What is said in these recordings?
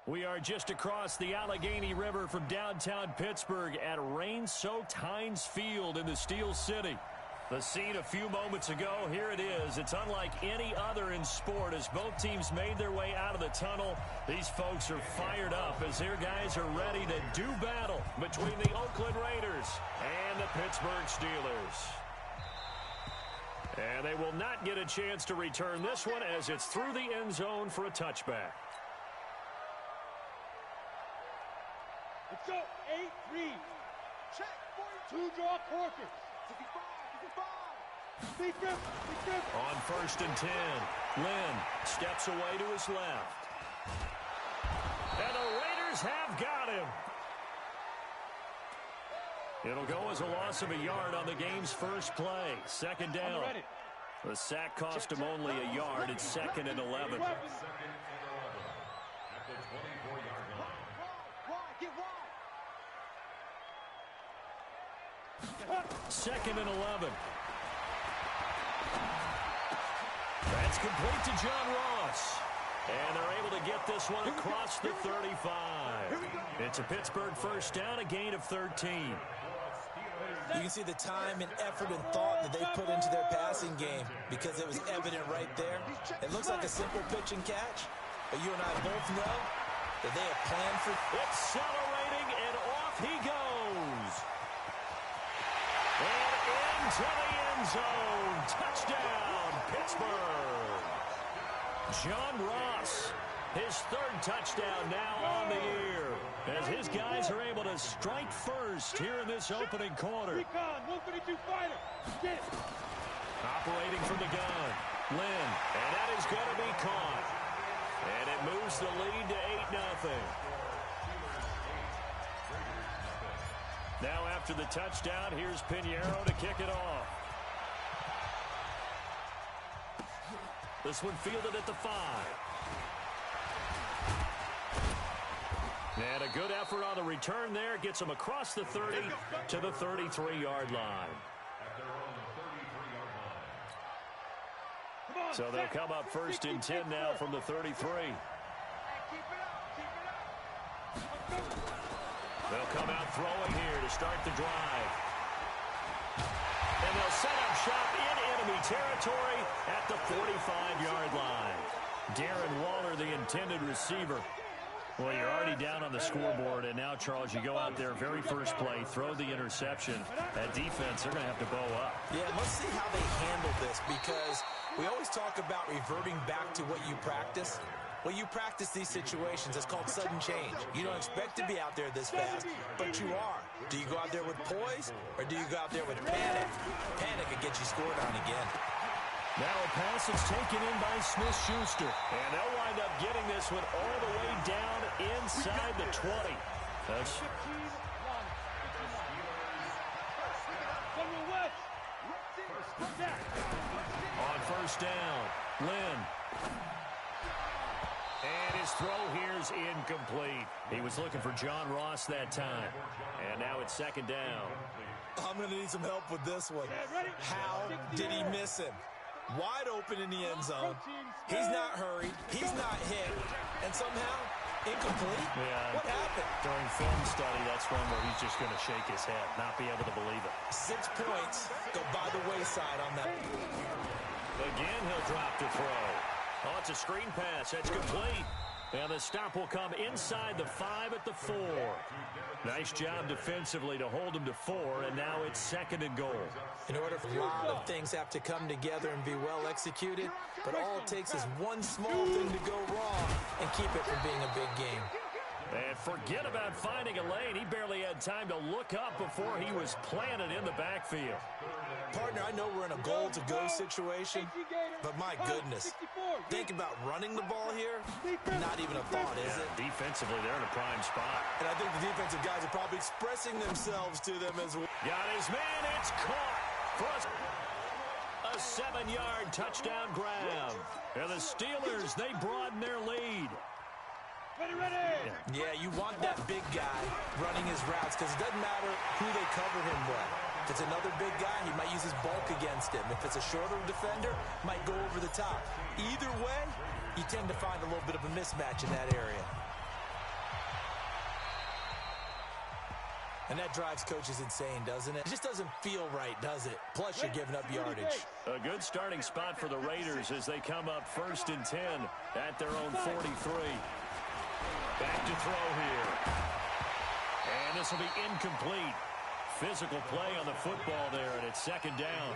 We are just across the Allegheny River from downtown Pittsburgh at rain-soaked Heinz Field in the Steel City. The scene a few moments ago, here it is. It's unlike any other in sport as both teams made their way out of the tunnel. These folks are fired up as their guys are ready to do battle between the Oakland Raiders and the Pittsburgh Steelers. And they will not get a chance to return this one as it's through the end zone for a touchback. Let's go. 8-3. Check. 2 draw quarters. 55. On 1st and 10, Lynn steps away to his left. And the Raiders have got him. It'll go as a loss of a yard on the game's first play. 2nd down. The sack cost him only a yard. It's 2nd and 11. 2nd and 11. That's complete to John Ross. And they're able to get this one across the 35. It's a Pittsburgh first down, a gain of 13. You can see the time and effort and thought that they put into their passing game because it was evident right there. It looks like a simple pitch and catch, but you and I both know that they have planned for... Accelerating, and off he goes. And into the end zone. Touchdown, Pittsburgh. John Ross, his 3rd touchdown now on the year, as his guys are able to strike first here in this opening quarter. Operating from the gun, Lynn, and that is going to be caught. And it moves the lead to 8-0. Now after the touchdown, here's Pinheiro to kick it off. This one fielded at the 5. And a good effort on the return there. Gets him across the 30 to the 33-yard line. So they'll come up 1st and 10 now from the 33. They'll come out throwing here to start the drive. And they'll set up shop in enemy territory at the 45-yard line. Darren Waller, the intended receiver. Well, you're already down on the scoreboard, and now, Charles, you go out there, very first play, throw the interception. That defense, they're going to have to bow up. Yeah, let's see how they handle this, because we always talk about reverting back to what you practice. Well, you practice these situations. It's called sudden change. You don't expect to be out there this fast, but you are. Do you go out there with poise, or do you go out there with panic? Panic could get you scored on again. Now a pass is taken in by Smith-Schuster. And they'll wind up getting this one all the way down inside the 20. That's... On 1st down, Lynn. And his throw here is incomplete. He was looking for John Ross that time. And now it's 2nd down. I'm going to need some help with this one. How did he miss him? Wide open in the end zone. He's not hurried. He's not hit. And somehow, incomplete? Yeah. What happened? During film study, that's one where he's just going to shake his head, not be able to believe it. 6 points go by the wayside on that. Again, he'll drop the throw. Oh, it's a screen pass. That's complete. And the stop will come inside the 5 at the 4. Nice job defensively to hold him to 4, and now it's 2nd and goal. In order for a lot of things have to come together and be well executed, but all it takes is one small thing to go wrong and keep it from being a big game. And forget about finding a lane. He barely had time to look up before he was planted in the backfield. Partner, I know we're in a goal-to-go situation, but my goodness, think about running the ball here. Not even a thought, is it? Defensively, they're in a prime spot. And I think the defensive guys are probably expressing themselves to them as well. Got his man. It's caught for a 7-yard touchdown grab. And the Steelers, they broaden their lead. Ready. Yeah, you want that big guy running his routes because it doesn't matter who they cover him with. If it's another big guy, he might use his bulk against him. If it's a shorter defender, might go over the top. Either way, you tend to find a little bit of a mismatch in that area. And that drives coaches insane, doesn't it? It just doesn't feel right, does it? Plus, you're giving up yardage. A good starting spot for the Raiders as they come up 1st and 10 at their own 43. Back to throw here. And this will be incomplete. Physical play on the football there, and it's 2nd down.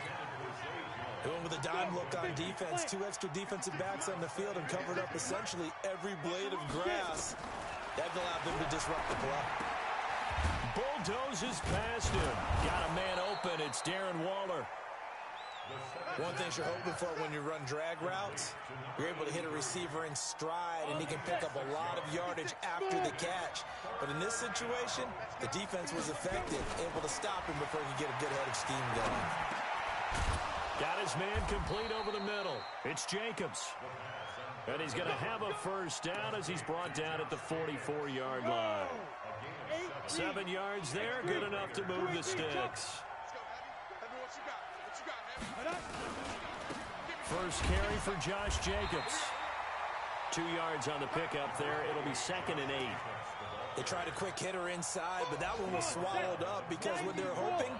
Going with a dime look on defense. 2 extra defensive backs on the field and covered up essentially every blade of grass. That allowed them to disrupt the play. Bulldozes past him. Got a man open. It's Darren Waller. One thing you're hoping for when you run drag routes, you're able to hit a receiver in stride, and he can pick up a lot of yardage after the catch. But in this situation, the defense was effective, able to stop him before he could get a good head of steam going. Got his man complete over the middle. It's Jacobs. And he's going to have a 1st down as he's brought down at the 44-yard line. 7 yards there, good enough to move the sticks. First carry for Josh Jacobs. 2 yards on the pickup there. It'll be 2nd and 8. They tried a quick hitter inside, but that one was swallowed up because what they're hoping,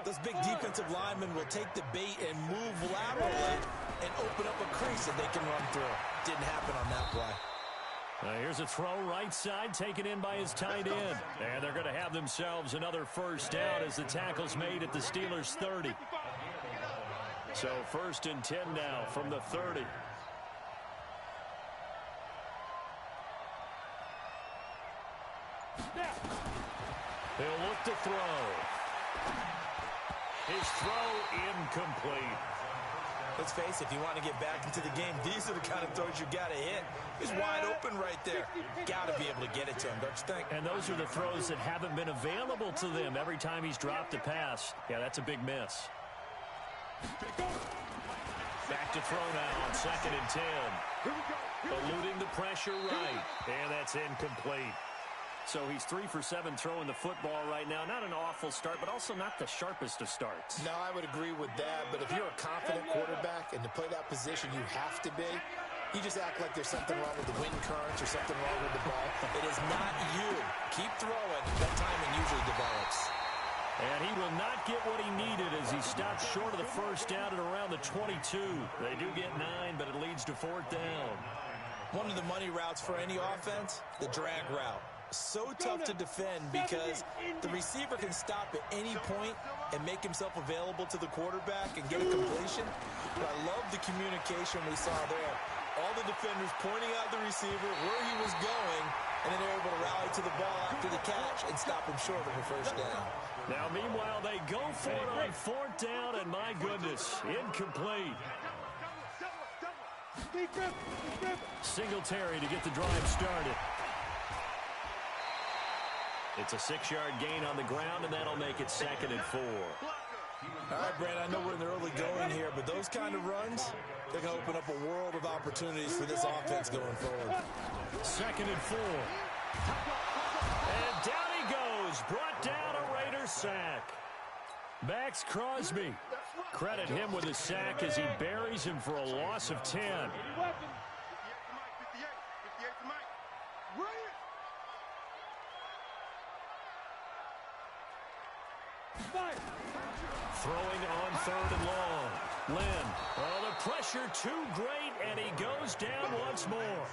those big defensive linemen will take the bait and move laterally and open up a crease that they can run through. Didn't happen on that play. Here's a throw right side, taken in by his tight end. And they're going to have themselves another 1st down as the tackle's made at the Steelers' 30. So 1st and 10 now from the 30. He'll look to throw. His throw incomplete. Let's face it, if you want to get back into the game, these are the kind of throws you got to hit. He's wide open right there. Got to be able to get it to him, don't you think? And those are the throws that haven't been available to them every time he's dropped a pass. Yeah, that's a big miss. Back to throw now on 2nd and 10. Eluding the pressure right. And that's incomplete. So he's 3 for 7 throwing the football right now. Not an awful start, but also not the sharpest of starts. No, I would agree with that. But if you're a confident quarterback and to play that position you have to be, you just act like there's something wrong with the wind currents or something wrong with the ball. It is not you. Keep throwing. That timing usually develops. And he will not get what he needed as he stopped short of the 1st down at around the 22. They do get 9, but it leads to 4th down. One of the money routes for any offense, the drag route. So tough to defend because the receiver can stop at any point and make himself available to the quarterback and get a completion. But I love the communication we saw there. All the defenders pointing out the receiver, where he was going, and then they're able to rally to the ball after the catch and stop him short of a 1st down. Now, meanwhile, they go for it on 4th down, and my goodness, incomplete. Singletary to get the drive started. It's a 6-yard gain on the ground, and that'll make it 2nd and 4. All right, Brandon, I know we're in the early going here, but those kind of runs, they're going to open up a world of opportunities for this offense going forward. 2nd and 4. And down he goes. Brought down a Raider sack. Max Crosby. Credit him with a sack as he buries him for a loss of 10. Throwing on 3rd and long. Lynn. Oh, the pressure too great, and he goes down once more.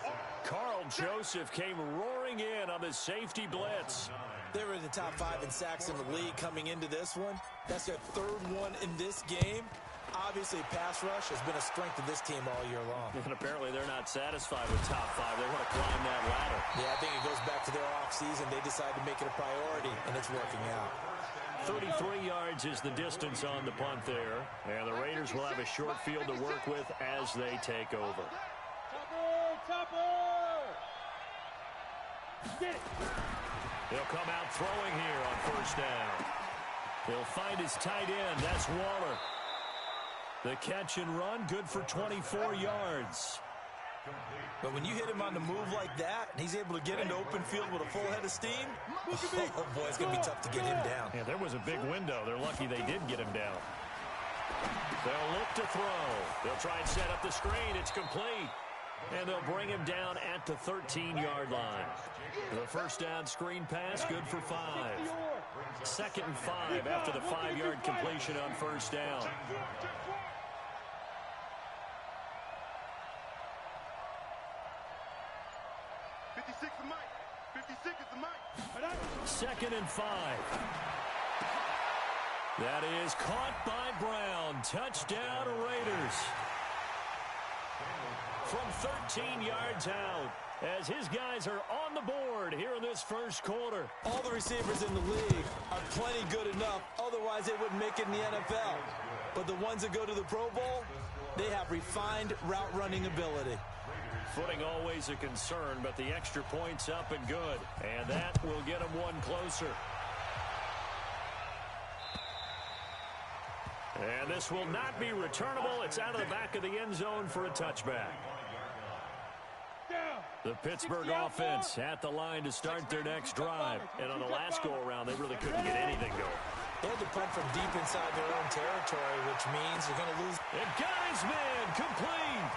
Carl Joseph came roaring in on the safety blitz. They were in the top 5 in sacks in the league coming into this one. That's their 3rd one in this game. Obviously, pass rush has been a strength of this team all year long. And apparently they're not satisfied with top 5. They want to climb that ladder. Yeah, I think it goes back to their offseason. They decided to make it a priority, and it's working out. 33 yards is the distance on the punt there. And the Raiders will have a short field to work with as they take over. He'll come out throwing here on 1st down. He'll find his tight end. That's Waller. The catch and run, good for 24 yards. But when you hit him on the move like that, and he's able to get into open field with a full head of steam, oh boy, it's going to be tough to get him down. Yeah, there was a big window. They're lucky they did get him down. They'll look to throw. They'll try and set up the screen. It's complete. And they'll bring him down at the 13-yard line. The 1st down screen pass, good for 5. 2nd and 5 after the 5-yard completion on first down. Second and 5. That is caught by Brown. Touchdown, Raiders. From 13 yards out, as his guys are on the board here in this first quarter. All the receivers in the league are plenty good enough. Otherwise, they wouldn't make it in the NFL. But the ones that go to the Pro Bowl, they have refined route running ability. Footing always a concern, but the extra point's up and good. And that will get them one closer. And this will not be returnable. It's out of the back of the end zone for a touchback. The Pittsburgh offense at the line to start their next drive. And on the last go-around, they really couldn't get anything going. They had to punt from deep inside their own territory, which means you're going to lose. And got his man complete.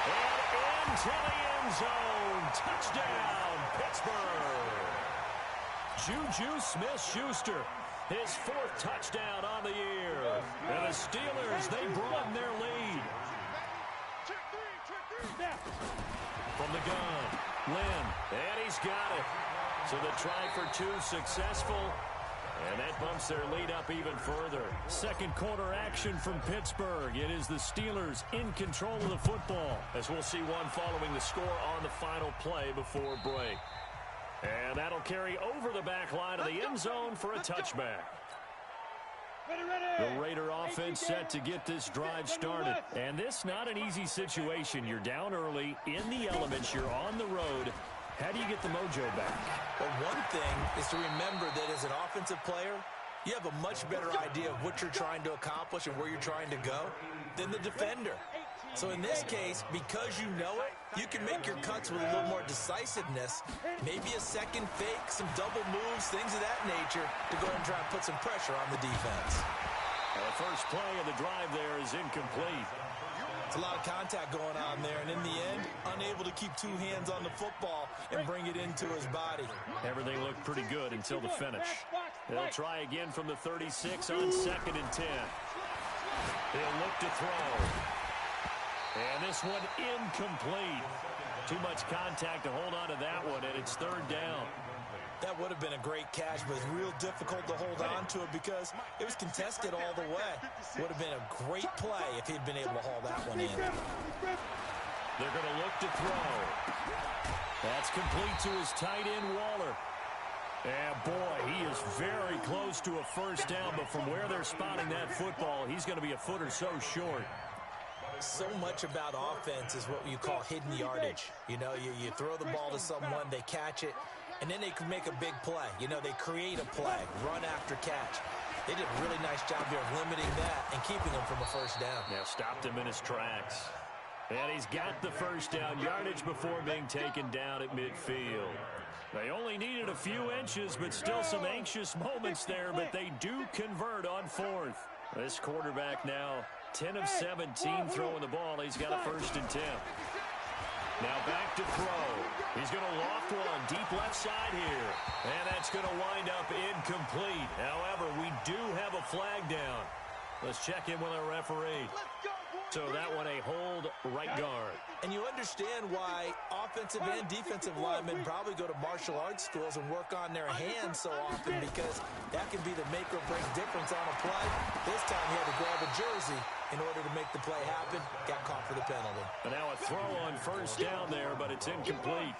And into the end zone. Touchdown, Pittsburgh. Juju Smith-Schuster, his 4th touchdown on the year. And the Steelers, they broaden their lead. From the gun, Lynn, and he's got it. So the try for 2 successful, and that bumps their lead up even further. Second quarter action from Pittsburgh. It is the Steelers in control of the football, as we'll see one following the score on the final play before break. And that'll carry over the back line of the end zone for a touchback. The Raider offense set to get this drive started. And this not an easy situation. You're down early, in the elements, you're on the road. How do you get the mojo back? Well, one thing is to remember that as an offensive player, you have a much better idea of what you're trying to accomplish and where you're trying to go than the defender. So in this case, because you know it, you can make your cuts with a little more decisiveness, maybe a second fake, some double moves, things of that nature, to go ahead and try and put some pressure on the defense. The first play of the drive there is incomplete. It's a lot of contact going on there, and in the end, unable to keep 2 hands on the football and bring it into his body. Everything looked pretty good until the finish. They'll try again from the 36 on 2nd and 10. They'll look to throw. And this one incomplete. Too much contact to hold on to that one, and it's 3rd down. That would have been a great catch, but it's real difficult to hold on to it because it was contested all the way. Would have been a great play if he'd been able to haul that one in. They're going to look to throw. That's complete to his tight end, Waller. And boy, he is very close to a first down, but from where they're spotting that football, he's going to be a foot or so short. So much about offense is what you call hidden yardage. You know, you throw the ball to someone, they catch it, and then they can make a big play. You know, they create a play, run after catch. They did a really nice job there of limiting that and keeping him from a first down. Yeah, stopped him in his tracks. And he's got the first down yardage before being taken down at midfield. They only needed a few inches, but still some anxious moments there, but they do convert on 4th. This quarterback now 10 of 17 throwing the ball. He's got a 1st and 10. Now back to throw. He's going to loft one deep left side here. And that's going to wind up incomplete. However, we do have a flag down. Let's check in with our referee. So that one a hold right guard. And you understand why offensive and defensive linemen probably go to martial arts schools and work on their hands so often, because that can be the make or break difference on a play. This time he had to grab a jersey in order to make the play happen. Got caught for the penalty. And now a throw on first down there, but it's incomplete.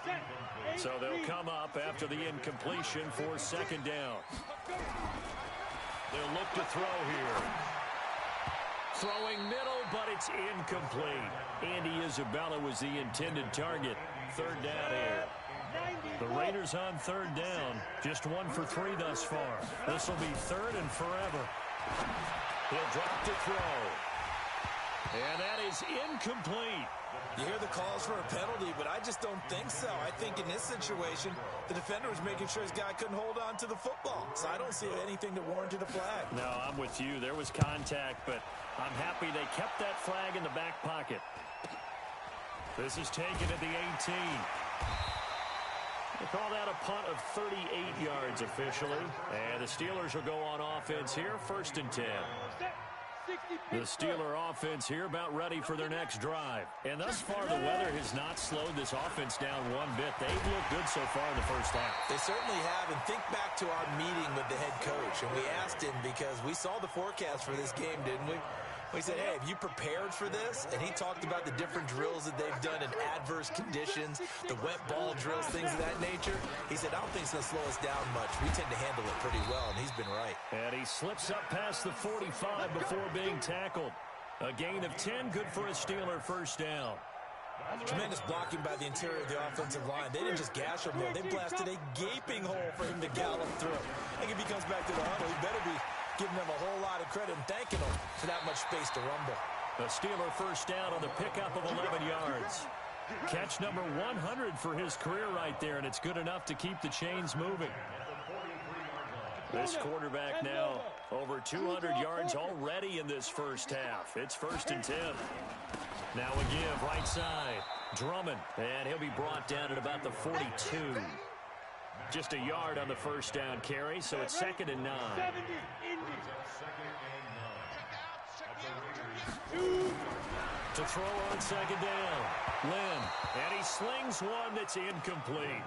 So they'll come up after the incompletion for 2nd down. They'll look to throw here. Throwing middle, but it's incomplete. Andy Isabella was the intended target. 3rd down here. The Raiders on 3rd down. Just 1 for 3 thus far. This will be 3rd and forever. He'll drop to throw. And that is incomplete. You hear the calls for a penalty, but I just don't think so. I think in this situation, the defender was making sure his guy couldn't hold on to the football. So I don't see anything that warranted a flag. No, I'm with you. There was contact, but I'm happy they kept that flag in the back pocket. This is taken at the 18. They call that a punt of 38 yards officially. And the Steelers will go on offense here, 1st and 10. The Steeler offense here about ready for their next drive. And thus far, the weather has not slowed this offense down one bit. They've looked good so far in the first half. They certainly have. And think back to our meeting with the head coach. And we asked him because we saw the forecast for this game, didn't we? We said, hey, have you prepared for this? And he talked about the different drills that they've done in adverse conditions, the wet ball drills, things of that nature. He said, I don't think it's going to slow us down much. We tend to handle it pretty well, and he's been right. And he slips up past the 45 before being tackled. A gain of 10, good for a Steeler first down. Tremendous blocking by the interior of the offensive line. They didn't just gash him there. They blasted a gaping hole for him to gallop through. I think if he comes back to the huddle, he better be giving them a whole lot of credit and thanking them for that much space to rumble. A Steeler first down on the pickup of 11 yards. Catch number 100 for his career right there, and it's good enough to keep the chains moving. This quarterback now over 200 yards already in this first half. It's 1st and 10. Now a give right side. Drummond, and he'll be brought down at about the 42. Just a yard on the first down carry, so it's 2nd and 9. To throw on 2nd down. Lynn, and he slings one that's incomplete.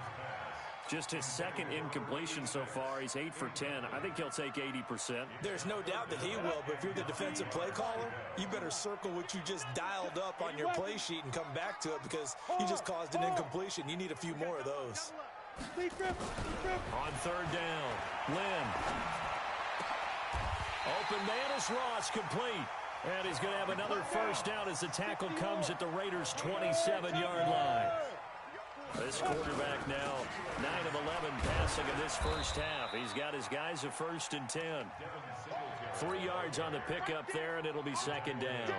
Just his 2nd incompletion so far. He's 8 for 10. I think he'll take 80%. There's no doubt that he will, but if you're the defensive play caller, you better circle what you just dialed up on your play sheet and come back to it because you just caused an incompletion. You need a few more of those. On 3rd down, Lynn. Open man is Ross, complete. And he's going to have another first down as the tackle comes at the Raiders' 27-yard line. This quarterback now 9 of 11 passing in this first half. He's got his guys a 1st and 10. 3 yards on the pickup there, and it'll be 2nd down.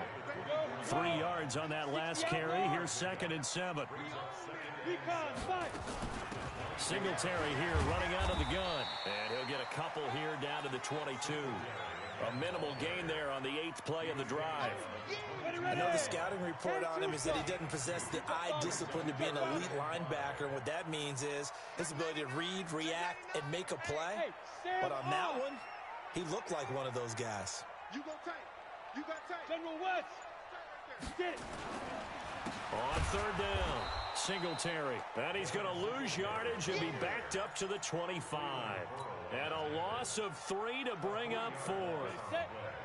3 yards on that last carry. Here's 2nd and 7. Singletary here running out of the gun. And he'll get a couple here down to the 22. A minimal gain there on the 8th play of the drive. I know the scouting report on him is that he doesn't possess the eye discipline to be an elite linebacker. And what that means is his ability to read, react, and make a play. But on that one, he looked like one of those guys. You go tight. You got tight. General West. Get it. On 3rd down, Singletary. And he's going to lose yardage and be backed up to the 25. And a loss of 3 to bring up 4.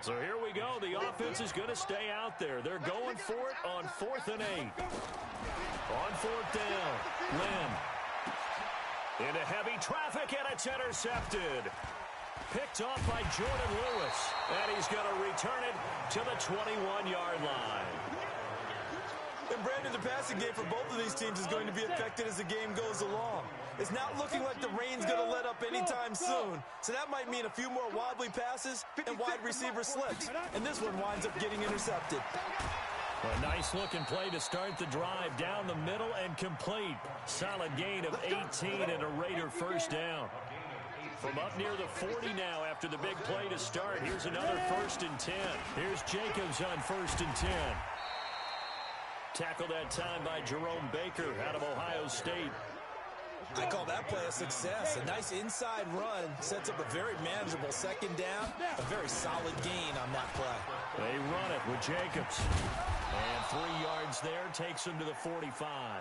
So here we go. The offense is going to stay out there. They're going for it on 4th and 8. On 4th down, Lynn. Into heavy traffic, and it's intercepted. Picked off by Jordan Lewis. And he's going to return it to the 21-yard line. And Brandon, the passing game for both of these teams is going to be affected as the game goes along. It's not looking like the rain's going to let up anytime soon. So that might mean a few more wobbly passes and wide receiver slips. And this one winds up getting intercepted. A nice-looking play to start the drive down the middle and complete. Solid gain of 18 and a Raider first down. From up near the 40 now after the big play to start. Here's another 1st and 10. Here's Jacobs on 1st and 10. Tackled that time by Jerome Baker out of Ohio State. I call that play a success. A nice inside run sets up a very manageable 2nd down. A very solid gain on that play. They run it with Jacobs. And 3 yards there takes him to the 45.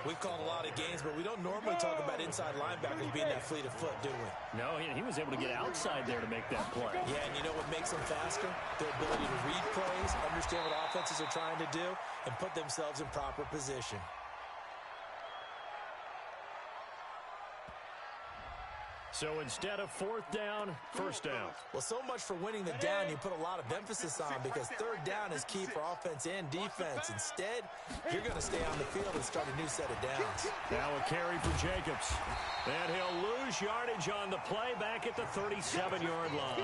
We've called a lot of games, but we don't normally talk about inside linebackers being that fleet of foot, do we? No, he was able to get outside there to make that play. Yeah, and you know what makes them faster? Their ability to read plays, understand what offenses are trying to do, and put themselves in proper position. So instead of 4th down, 1st down. Well, so much for winning the down you put a lot of emphasis on because 3rd down is key for offense and defense. Instead, you're going to stay on the field and start a new set of downs. Now a carry for Jacobs. And he'll lose yardage on the play back at the 37-yard line.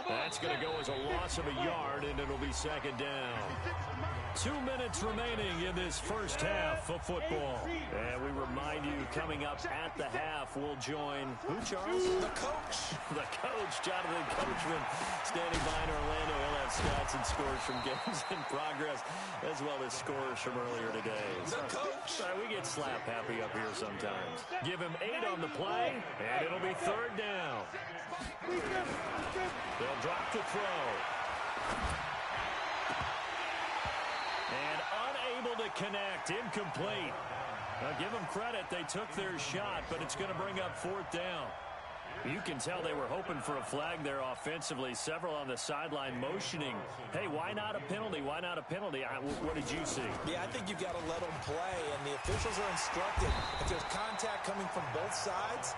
That's going to go as a loss of a yard, and it'll be 2nd down. 2 minutes remaining in this first half of football. And we remind you, coming up at the half, we'll join who, Charles? The coach. The coach, Jonathan Coachman, standing by in Orlando. He'll have stats and scores from games in progress, as well as scores from earlier today. The coach. We get slap happy up here sometimes. Give him 8 on the play, and it'll be third down. They'll drop the throw. And unable to connect, incomplete. Now give them credit, they took their shot, but it's going to bring up fourth down. You can tell they were hoping for a flag there offensively. Several on the sideline motioning. Hey, why not a penalty? Why not a penalty? What did you see? Yeah, I think you've got to let them play, and the officials are instructed. If there's contact coming from both sides,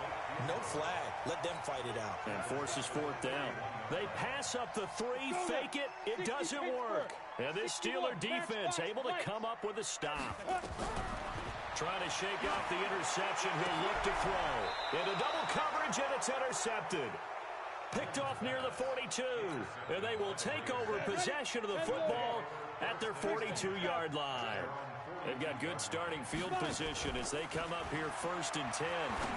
no flag. Let them fight it out. And forces fourth down. They pass up the 3, fake it. It doesn't work. And this Steeler defense able to come up with a stop. Trying to shake off the interception. He'll look to throw. Into double coverage, and it's intercepted. Picked off near the 42. And they will take over possession of the football at their 42-yard line. They've got good starting field position as they come up here first and 10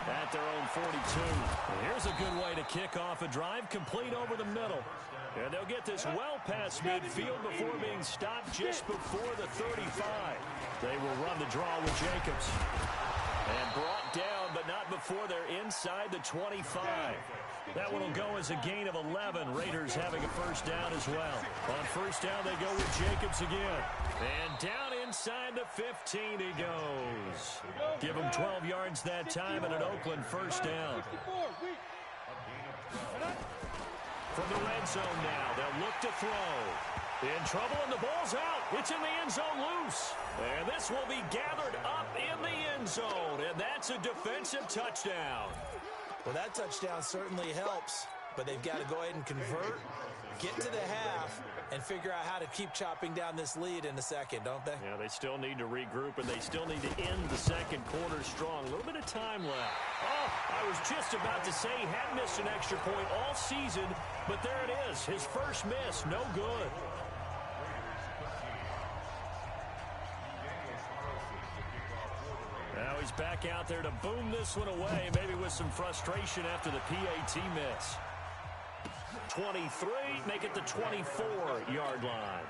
at their own 42. And here's a good way to kick off a drive, complete over the middle. And they'll get this well past midfield before being stopped just before the 35. They will run the draw with Jacobs. And brought down, but not before they're inside the 25. That one will go as a gain of 11. Raiders having a first down as well. On first down, they go with Jacobs again. And down inside the 15 he goes. Give him 12 yards that time and an Oakland first down. From the red zone now, they'll look to throw. In trouble, and the ball's out. It's in the end zone loose. And this will be gathered up in the end zone. And that's a defensive touchdown. Well, that touchdown certainly helps, but they've got to go ahead and convert, get to the half, and figure out how to keep chopping down this lead in the second, don't they? Yeah, they still need to regroup, and they still need to end the second quarter strong. A little bit of time left. Oh, I was just about to say he had missed an extra point all season, but there it is. His first miss, no good. Now he's back out there to boom this one away, maybe with some frustration after the PAT miss. 23, make it the 24-yard line.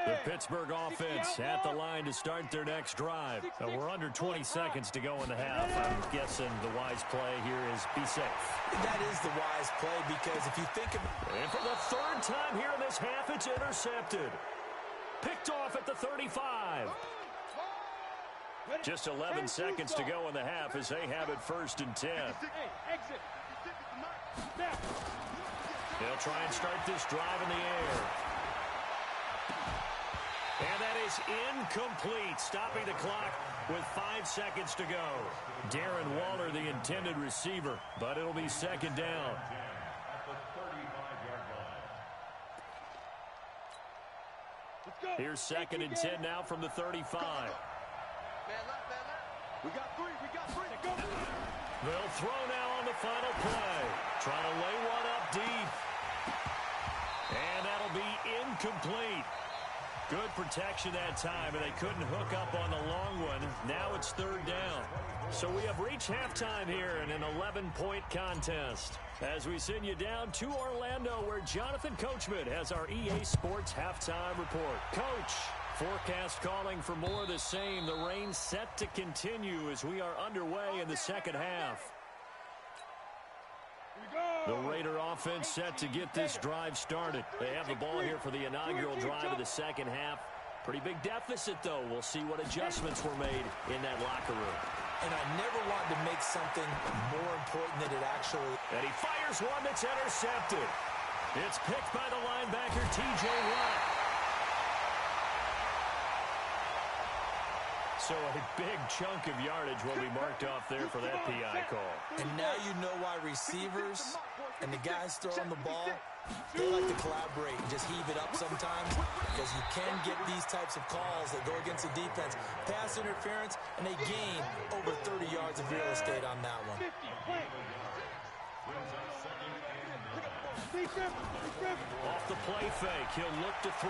The Pittsburgh offense at the line to start their next drive. We're under 20 seconds to go in the half. I'm guessing the wise play here is be safe. That is the wise play because if you think of... And for the third time here in this half, it's intercepted. Picked off at the 35. Just 11 seconds to go in the half as they have it first and 10. They'll try and start this drive in the air. And that is incomplete, stopping the clock with 5 seconds to go. Darren Waller, the intended receiver, but it'll be second down. Here's second and 10 now from the 35. We got three. They'll throw now on the final play. Trying to lay one up deep. And that'll be incomplete. Good protection that time, and they couldn't hook up on the long one. Now it's third down. So we have reached halftime here in an 11-point contest. As we send you down to Orlando, where Jonathan Coachman has our EA Sports halftime report. Coach, forecast calling for more of the same. The rain set to continue as we are underway in the second half. The Raider offense set to get this drive started. They have the ball here for the inaugural drive of the second half. Pretty big deficit, though. We'll see what adjustments were made in that locker room. And I never wanted to make something more important than it actually... And he fires one that's intercepted. It's picked by the linebacker, T.J. Watt. So a big chunk of yardage will be marked off there for that PI call. And now you know why receivers and the guys throwing the ball, they like to collaborate and just heave it up sometimes because you can get these types of calls that go against the defense. Pass interference, and they gain over 30 yards of real estate on that one. Off the play fake, he'll look to throw.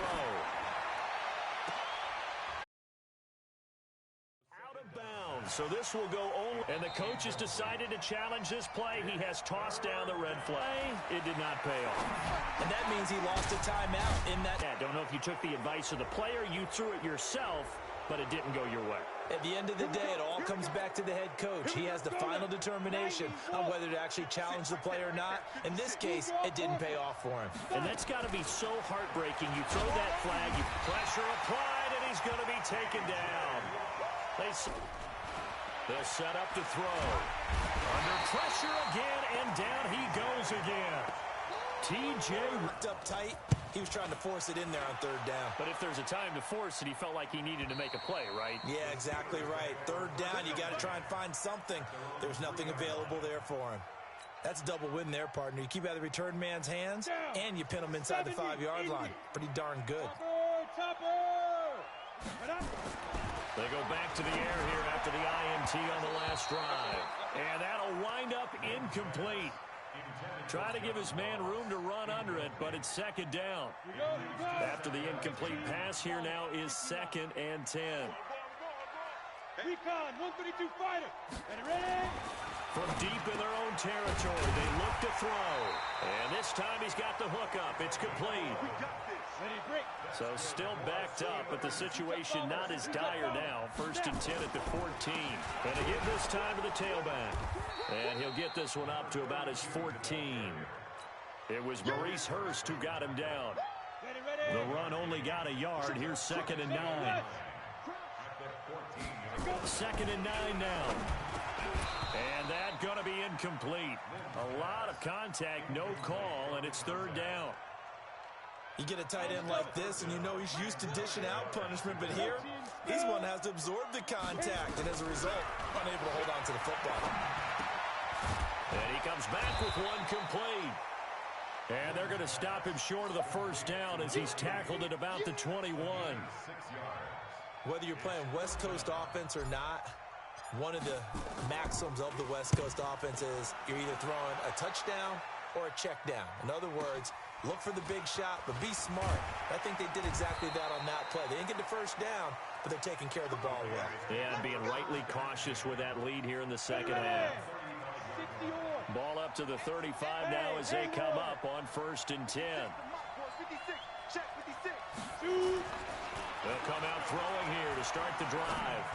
Out of bounds, so this will go only. And the coach has decided to challenge this play. He has tossed down the red flag. It did not pay off. And that means he lost a timeout in that. I don't know if you took the advice of the player, you threw it yourself, but it didn't go your way. At the end of the day, it all comes back to the head coach. He has the final determination on whether to actually challenge the play or not. In this case, it didn't pay off for him. And that's got to be so heartbreaking. You throw that flag, you pressure applied, and he's going to be taken down. They'll set up to throw. Under pressure again, and down he goes again. TJ looked up tight. He was trying to force it in there on third down. But if there's a time to force it, he felt like he needed to make a play, right? Yeah, exactly right. Third down, you got to try and find something. There's nothing available there for him. That's a double win there, partner. You keep out of the return man's hands, and you pin him inside the 5-yard line. Pretty darn good. They go back to the air here after the INT on the last drive. And that'll wind up incomplete. Try to give his man room to run under it, but it's second down. After the incomplete pass, here now is 2nd and 10. Recon, 132 fighter. Ready? From deep in their own territory, they look to throw. And this time he's got the hook up. It's complete. So still backed up, but the situation not as dire now. 1st and 10 at the 14. And again this time to the tailback. And he'll get this one up to about his 14. It was Maurice Hurst who got him down. The run only got a yard. Here's 2nd and 9. 2nd and 9 now. And that's going to be incomplete. A lot of contact, no call, and it's 3rd down. You get a tight end like this, and you know he's used to dishing out punishment, but here, he's one that has to absorb the contact, and as a result, unable to hold on to the football. And he comes back with one complete. And they're going to stop him short of the 1st down as he's tackled at about the 21. Whether you're playing West Coast offense or not, one of the maxims of the West Coast offense is you're either throwing a touchdown or a check down. In other words, look for the big shot, but be smart. I think they did exactly that on that play. They didn't get the 1st down, but they're taking care of the ball well. Yeah, and being rightly cautious with that lead here in the 2nd half. Ball up to the 35 now as they come up on 1st and 10. They'll come out throwing here to start the drive.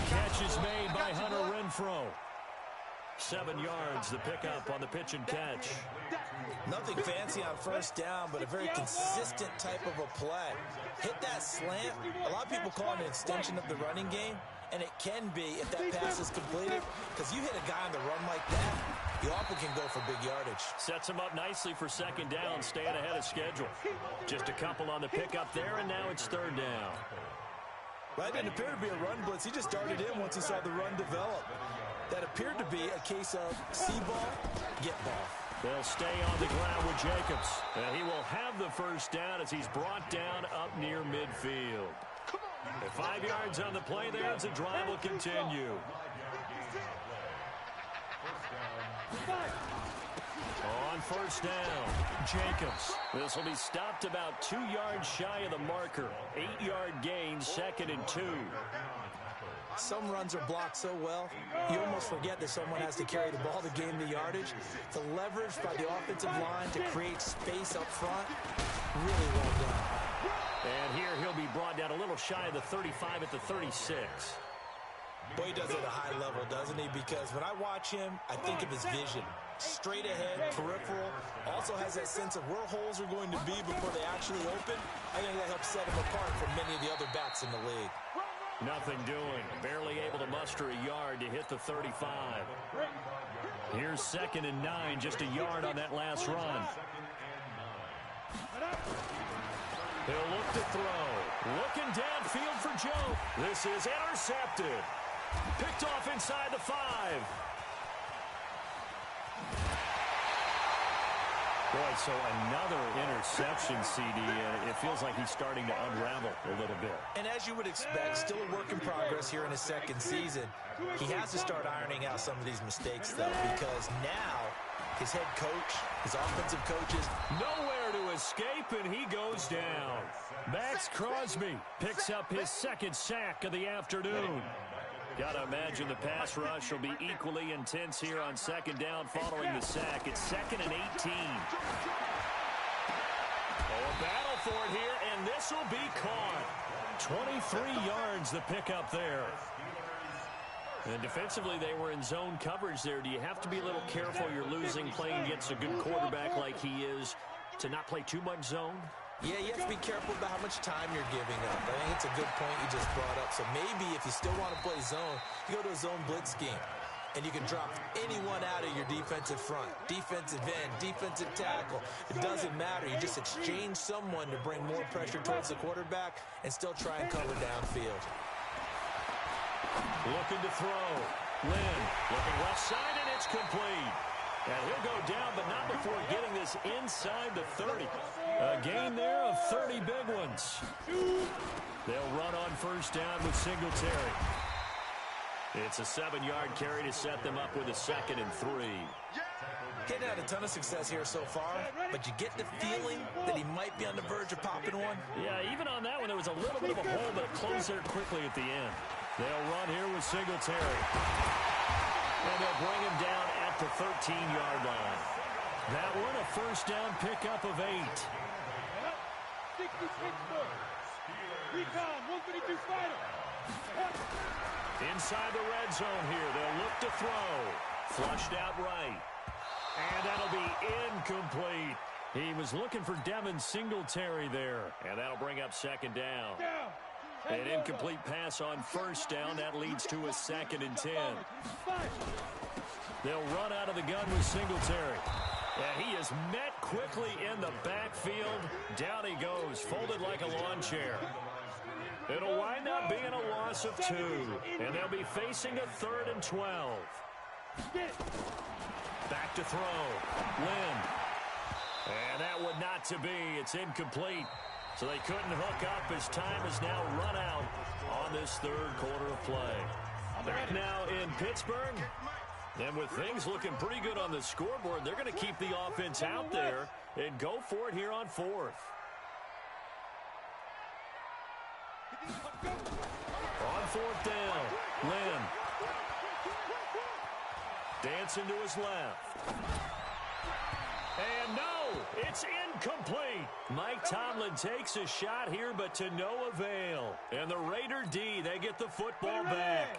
Catch is made by Hunter Renfrow. 7 yards, the pickup on the pitch and catch. Nothing fancy on 1st down, but a very consistent type of a play. Hit that slant. A lot of people call it an extension of the running game, and it can be if that pass is completed, because you hit a guy on the run like that, you often can go for big yardage. Sets him up nicely for 2nd down, staying ahead of schedule. Just a couple on the pickup there, and now it's 3rd down. That didn't appear to be a run blitz. He just darted in once he saw the run develop. That appeared to be a case of see ball, get ball. They'll stay on the ground with Jacobs. And he will have the 1st down as he's brought down up near midfield. And 5 yards on the play there as the drive will continue. On 1st down, Jacobs. This will be stopped about 2 yards shy of the marker. 8-yard gain, 2nd and 2. Some runs are blocked so well, you almost forget that someone has to carry the ball to gain the yardage. The leverage by the offensive line to create space up front, really well done. And here he'll be brought down a little shy of the 35 at the 36. Boy, he does it at a high level, doesn't he? Because when I watch him, I think of his vision. Straight ahead, peripheral, also has that sense of where holes are going to be before they actually open. I think that helps set him apart from many of the other backs in the league. Nothing doing. Barely able to muster a yard to hit the 35. Here's 2nd and 9, just a yard on that last run. He'll look to throw. Looking downfield for Joe. This is intercepted. Picked off inside the 5. Boy, so another interception, CD. It feels like he's starting to unravel a little bit. And as you would expect, still a work in progress here in his 2nd season. He has to start ironing out some of these mistakes, though, because now his head coach, his offensive coaches. Nowhere to escape, and he goes down. Max Crosby picks up his second sack of the afternoon. Got to imagine the pass rush will be equally intense here on second down following the sack. It's 2nd and 18. Oh, a battle for it here, and this will be caught. 23 yards the pickup there. And defensively, they were in zone coverage there. Do you have to be a little careful? You're losing playing against a good quarterback like he is to not play too much zone? Yeah, you have to be careful about how much time you're giving up. I think it's a good point you just brought up. So maybe if you still want to play zone, you go to a zone blitz scheme. And you can drop anyone out of your defensive front. Defensive end, defensive tackle. It doesn't matter. You just exchange someone to bring more pressure towards the quarterback and still try and cover downfield. Looking to throw. Lynn looking left side, and it's complete. And he'll go down, but not before getting this inside the 30. A gain there of 30 big ones. They'll run on first down with Singletary. It's a 7-yard carry to set them up with a 2nd and 3. Hadn't had a ton of success here so far, but you get the feeling that he might be on the verge of popping one. Yeah, even on that one, there was a little bit of a hole, but it closed there quickly at the end. They'll run here with Singletary. And they'll bring him down at the 13-yard line. That one, a first down pickup of 8. 60 Pittsburgh. Recon, 152 final. Inside the red zone here, they'll look to throw. Flushed out right. And that'll be incomplete. He was looking for Devin Singletary there. And that'll bring up 2nd down. An incomplete pass on first down. That leads to a 2nd and 10. They'll run out of the gun with Singletary. And he is met quickly in the backfield. Down he goes, folded like a lawn chair. It'll wind up being a loss of 2. And they'll be facing a 3rd and 12. Back to throw. Lynn. And that would not to be. It's incomplete. So they couldn't hook up as time has now run out on this 3rd quarter of play. Back now in Pittsburgh. And with things looking pretty good on the scoreboard, they're going to keep the offense out there and go for it here on 4th. On 4th down, Lynn. Dancing to his left. And no, it's incomplete. Mike Tomlin takes a shot here, but to no avail. And the Raider D, they get the football back.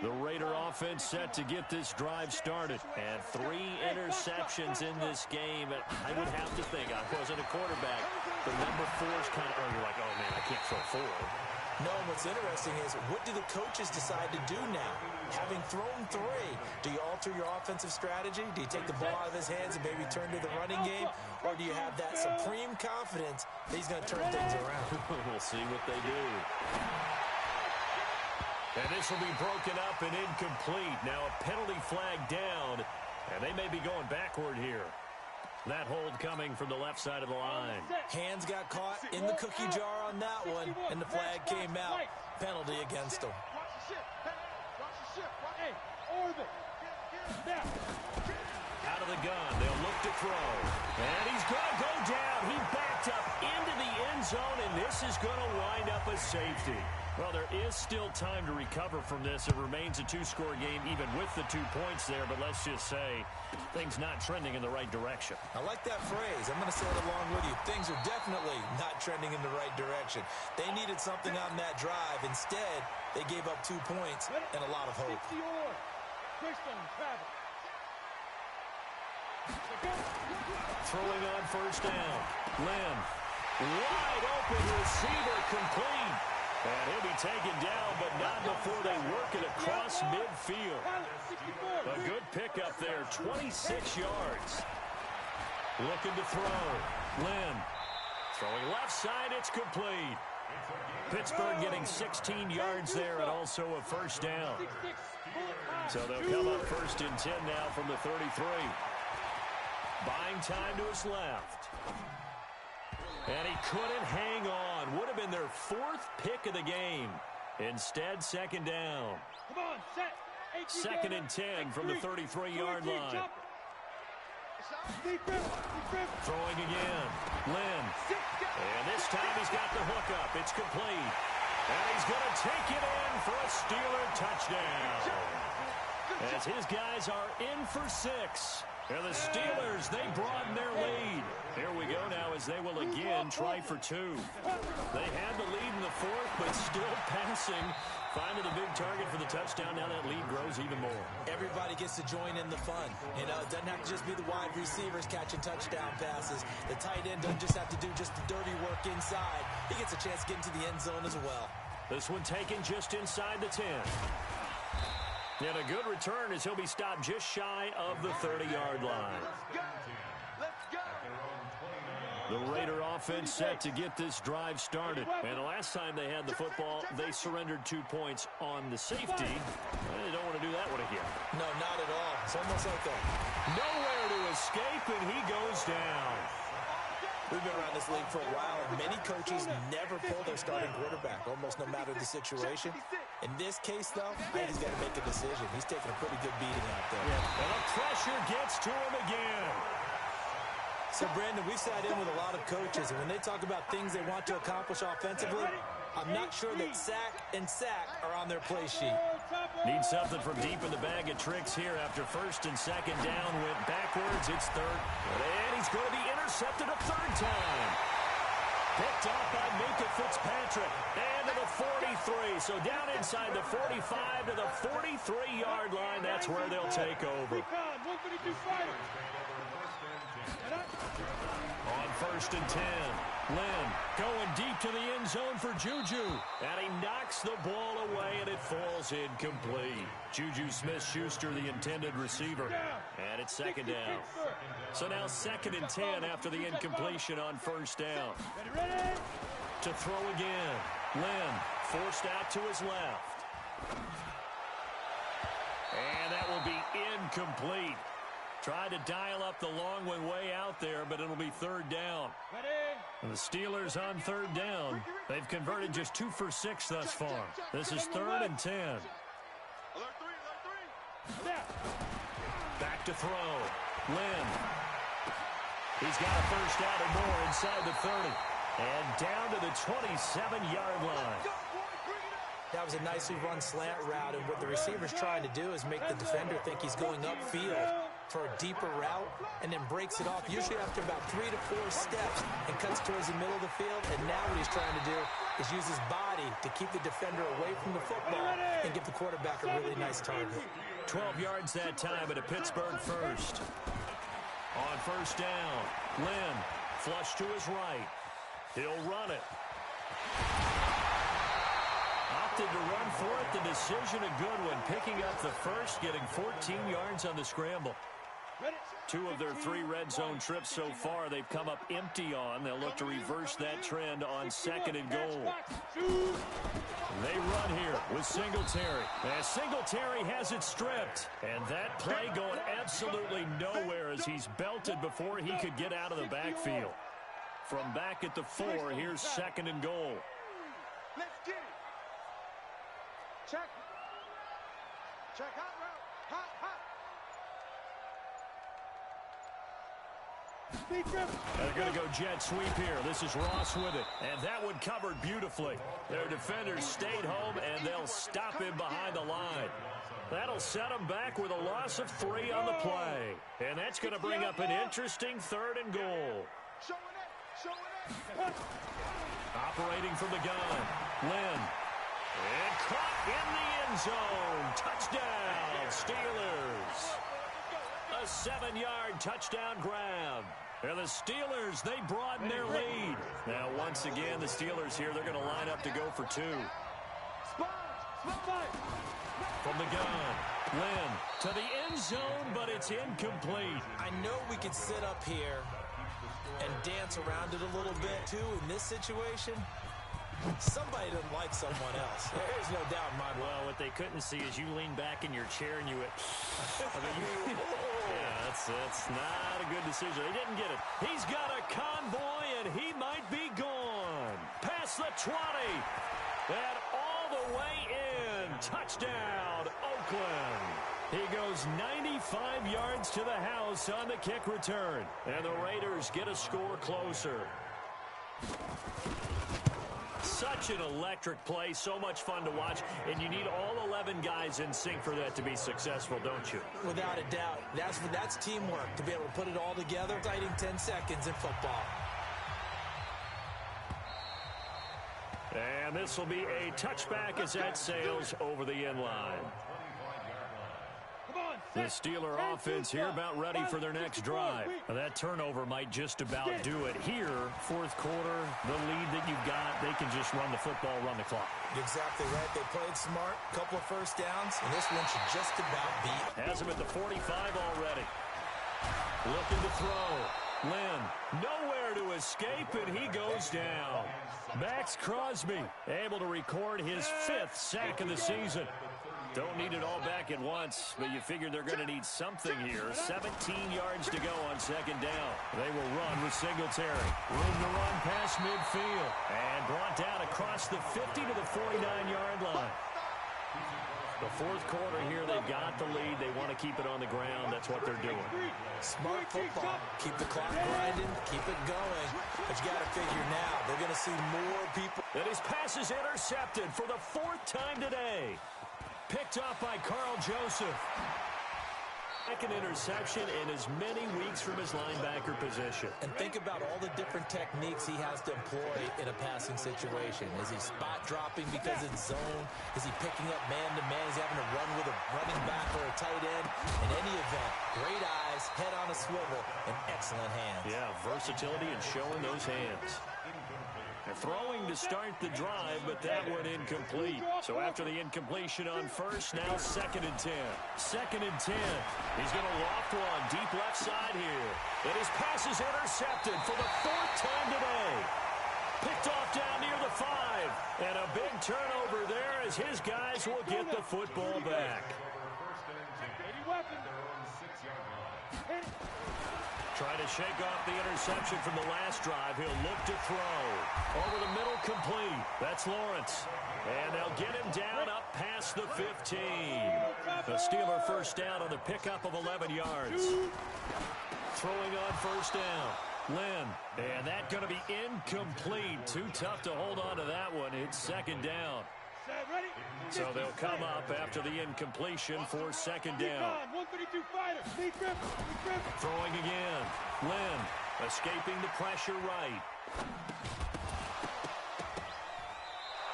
The Raider offense set to get this drive started. And 3 interceptions in this game. And I would have to think, I wasn't a quarterback, but number 4 is kind of, you're like, oh man, I can't throw 4. No, what's interesting is, what do the coaches decide to do now? Having thrown 3, do you alter your offensive strategy? Do you take the ball out of his hands and maybe turn to the running game? Or do you have that supreme confidence that he's going to turn things around? We'll see what they do. And this will be broken up and incomplete. Now a penalty flag down, and they may be going backward here. That hold coming from the left side of the line. Hands got caught in the cookie jar on that one, and the flag came out. Penalty against him. Out of the gun, they'll look to throw. And he's going to go down. He backed up into the end zone, and this is going to wind up a safety. Well, there is still time to recover from this. It remains a 2-score game even with the 2 points there, but let's just say things not trending in the right direction. I like that phrase. I'm going to say it along with you. Things are definitely not trending in the right direction. They needed something on that drive. Instead, they gave up 2 points and a lot of hope. Throwing on first down. Lynn. Wide open receiver complete. And he'll be taken down, but not before they work it across midfield. A good pickup there, 26 yards. Looking to throw. Lynn. Throwing left side, it's complete. Pittsburgh getting 16 yards there and also a first down. So they'll come up 1st and 10 now from the 33. Buying time to his left. And he couldn't hang on. Would have been their 4th pick of the game. Instead, 2nd down. 2nd and 10 from the 33-yard line. Throwing again. Lynn. And this time he's got the hookup. It's complete. And he's going to take it in for a Steeler touchdown. As his guys are in for 6. And the Steelers, they broaden their lead. Here we go now as they will again try for 2. They had the lead in the 4th, but still passing. Finding the big target for the touchdown. Now that lead grows even more. Everybody gets to join in the fun. You know, it doesn't have to just be the wide receivers catching touchdown passes. The tight end doesn't just have to do just the dirty work inside. He gets a chance to get into the end zone as well. This one taken just inside the 10. And a good return as he'll be stopped just shy of the 30-yard line. The Raider offense set to get this drive started. And the last time they had the football, they surrendered 2 points on the safety. They don't want to do that one again. No, not at all. It's almost like that. Nowhere to escape, and he goes down. We've been around this league for a while, and many coaches never pull their starting quarterback, almost no matter the situation. In this case, though, I think he's got to make a decision. He's taking a pretty good beating out there. Yeah. And the pressure gets to him again. So, Brandon, we sat in with a lot of coaches, and when they talk about things they want to accomplish offensively, I'm not sure that sack and sack are on their play sheet. Need something from deep in the bag of tricks here after 1st and 2nd down. Went backwards. It's 3rd. And he's going to be intercepted a 3rd time. Picked off by Minka Fitzpatrick. And to the 43. So down inside the 45 to the 43-yard line. That's where they'll take over. On 1st and 10, Lynn going deep to the end zone for Juju. And he knocks the ball away, and it falls incomplete. Juju Smith-Schuster, the intended receiver. And it's 2nd down. So now 2nd and 10 after the incompletion on 1st down. To throw again. Lynn forced out to his left. And that will be incomplete. Tried to dial up the long one way out there, but it'll be 3rd down. And the Steelers on 3rd down. They've converted just 2 for 6 thus far. This is 3rd and 10. Back to throw. Lynn. He's got a 1st down or more inside the 30. And down to the 27-yard line. That was a nicely run slant route, and what the receiver's trying to do is make the defender think he's going upfield for a deeper route, and then breaks it off, usually after about 3 to 4 steps, and cuts towards the middle of the field. And now what he's trying to do is use his body to keep the defender away from the football and give the quarterback a really nice target. 12 yards that time at a Pittsburgh 1st. On 1st down, Lynn flush to his right. He'll run it. Opted to run for it. The decision a good one. Picking up the 1st, getting 14 yards on the scramble. 2 of their 3 red zone trips so far they've come up empty on. They'll look to reverse that trend on 2nd and goal. They run here with Singletary. As Singletary has it stripped. And that play going absolutely nowhere as he's belted before he could get out of the backfield. From back at the 4, here's 2nd and goal. Let's get it. Check. Check hot route. Hot, hot. They're going to go jet sweep here. This is Ross with it. And that one covered beautifully. Their defenders stayed home, and they'll stop him behind the line. That'll set them back with a loss of 3 on the play. And that's going to bring up an interesting 3rd and goal. Operating from the gun, Lynn. And caught in the end zone. Touchdown, Steelers. A 7-yard touchdown grab. And the Steelers, they broaden their lead. Now, once again, the Steelers here, they're going to line up to go for 2. From the gun, Lynn to the end zone, but it's incomplete. I know we could sit up here and dance around it a little bit, too, in this situation. Somebody doesn't like someone else. There's no doubt in my mind. Well, what they couldn't see is you lean back in your chair and you went, yeah, that's not a good decision. They didn't get it. He's got a convoy, and he might be gone. Past the 20. And all the way in. Touchdown, Oakland. He goes 95 yards to the house on the kick return. And the Raiders get a score closer. Such an electric play, so much fun to watch, and you need all 11 guys in sync for that to be successful, don't you? Without a doubt. That's teamwork, to be able to put it all together. Exciting 10 seconds in football. And this will be a touchback as that sails over the end line. The Steeler offense here about ready for their next drive. That turnover might just about do it here. Fourth quarter, the lead that you've got, they can just run the football, run the clock. Exactly right. They played smart, couple of first downs, and this one should just about be. Has him at the 45 already. Looking to throw. Lynn, nowhere to escape, and he goes down. Max Crosby able to record his 5th sack of the season. Don't need it all back at once, but you figure they're going to need something here. 17 yards to go on second down. They will run with Singletary. Room to run past midfield. And brought down across the 50 to the 49-yard line. The fourth quarter here, they've got the lead. They want to keep it on the ground. That's what they're doing. Smart football. Keep the clock grinding. Keep it going. But you got to figure now, they're going to see more people. And his pass is intercepted for the 4th time today. Picked off by Carl Joseph. Second interception in as many weeks from his linebacker position. And think about all the different techniques he has to employ in a passing situation. Is he spot dropping because it's zone? Is he picking up man-to-man? Is he having to run with a running back or a tight end? In any event, great eyes, head on a swivel, and excellent hands. Yeah, versatility and showing those hands. They're throwing to start the drive, but that one incomplete. So after the incompletion on first, now 2nd and 10. 2nd and 10. He's going to loft one deep left side here. And his pass is intercepted for the 4th time today. Picked off down near the 5. And a big turnover there as his guys will get the football back. Trying to shake off the interception from the last drive. He'll look to throw. Over the middle, complete. That's Lawrence. And they'll get him down up past the 15. The Steeler first down on the pickup of 11 yards. Throwing on first down. Lynn. And that's going to be incomplete. Too tough to hold on to that one. It's 2nd down. So they'll come up after the incompletion for 2nd down. Throwing again. Lynn escaping the pressure right.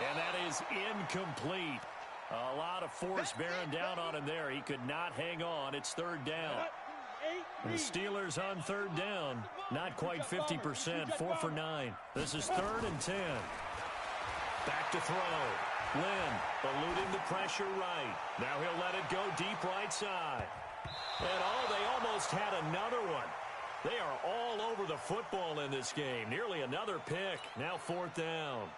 And that is incomplete. A lot of force bearing down on him there. He could not hang on. It's 3rd down. The Steelers on 3rd down. Not quite 50%. 4 for 9. This is 3rd and 10. Back to throw. Lynn eluding the pressure right. Now he'll let it go deep right side. And they almost had another one. They are all over the football in this game. Nearly another pick. Now 4th down.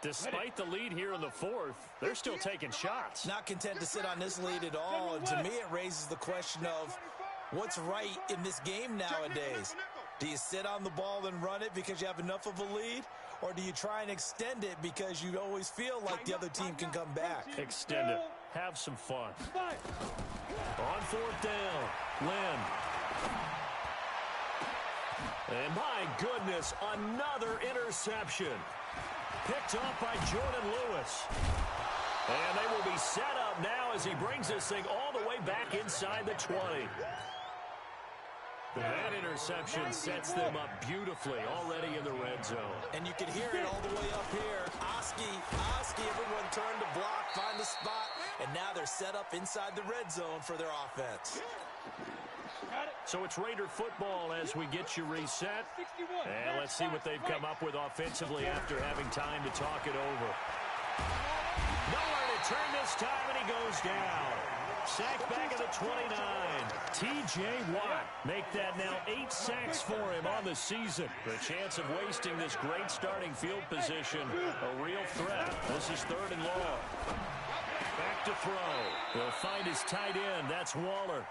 Despite the lead here in the 4th, they're still taking shots. Not content to sit on this lead at all. And to me, it raises the question of what's right in this game nowadays. Do you sit on the ball and run it because you have enough of a lead? Or do you try and extend it because you always feel like the other team can come back? Extend it. Have some fun. On 4th down, Lynn. And my goodness, another interception. Picked off by Jordan Lewis. And they will be set up now as he brings this thing all the way back inside the 20. That interception sets them up beautifully already in the red zone. And you can hear it all the way up here. Oski, everyone turned to block, find the spot, and now they're set up inside the red zone for their offense. So it's Raider football as we get you reset. And let's see what they've come up with offensively after having time to talk it over. Nowhere to turn this time, and he goes down. Sacked back at the 29. T.J. Watt make that now 8 sacks for him on the season. The chance of wasting this great starting field position, a real threat. This is 3rd and long. Back to throw. He'll find his tight end. That's Waller.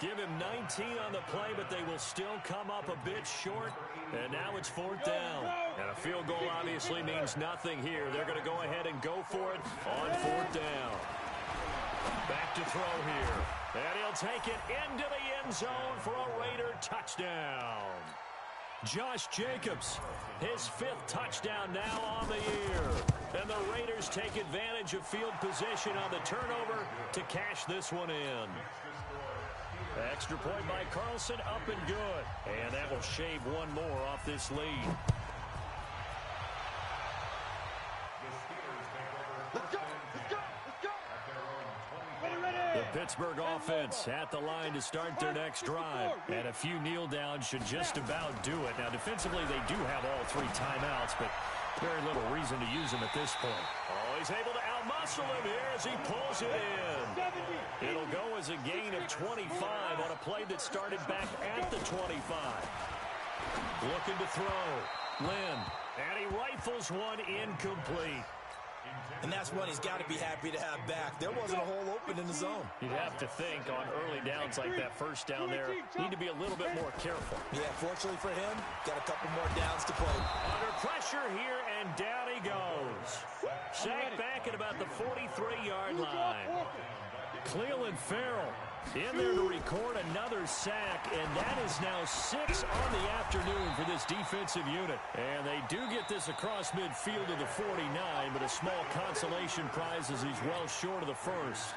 Give him 19 on the play, but they will still come up a bit short. And now it's 4th down. And a field goal obviously means nothing here. They're going to go ahead and go for it on 4th down. Back to throw here. And he'll take it into the end zone for a Raider touchdown. Josh Jacobs, his 5th touchdown now on the year. And the Raiders take advantage of field position on the turnover to cash this one in. Extra point by Carlson, up and good. And that will shave one more off this lead. Let's go! Let's go! Let's go! The Pittsburgh offense at the line to start their next drive. And a few kneel downs should just about do it. Now, defensively, they do have all 3 timeouts, but very little reason to use them at this point. Oh, he's able to outmuscle him here as he pulls it in. It'll go as a gain of 25 on a play that started back at the 25. Looking to throw. Lynn. And he rifles one incomplete. And that's one he's got to be happy to have back. There wasn't a hole open in the zone. You'd have to think on early downs like that first down there, need to be a little bit more careful. Yeah, fortunately for him, got a couple more downs to play. Under pressure here, and down he goes. Sacked back at about the 43-yard line. Cleveland Farrell in there to record another sack, and that is now 6 on the afternoon for this defensive unit. And they do get this across midfield to the 49, but a small consolation prize as he's well short of the first.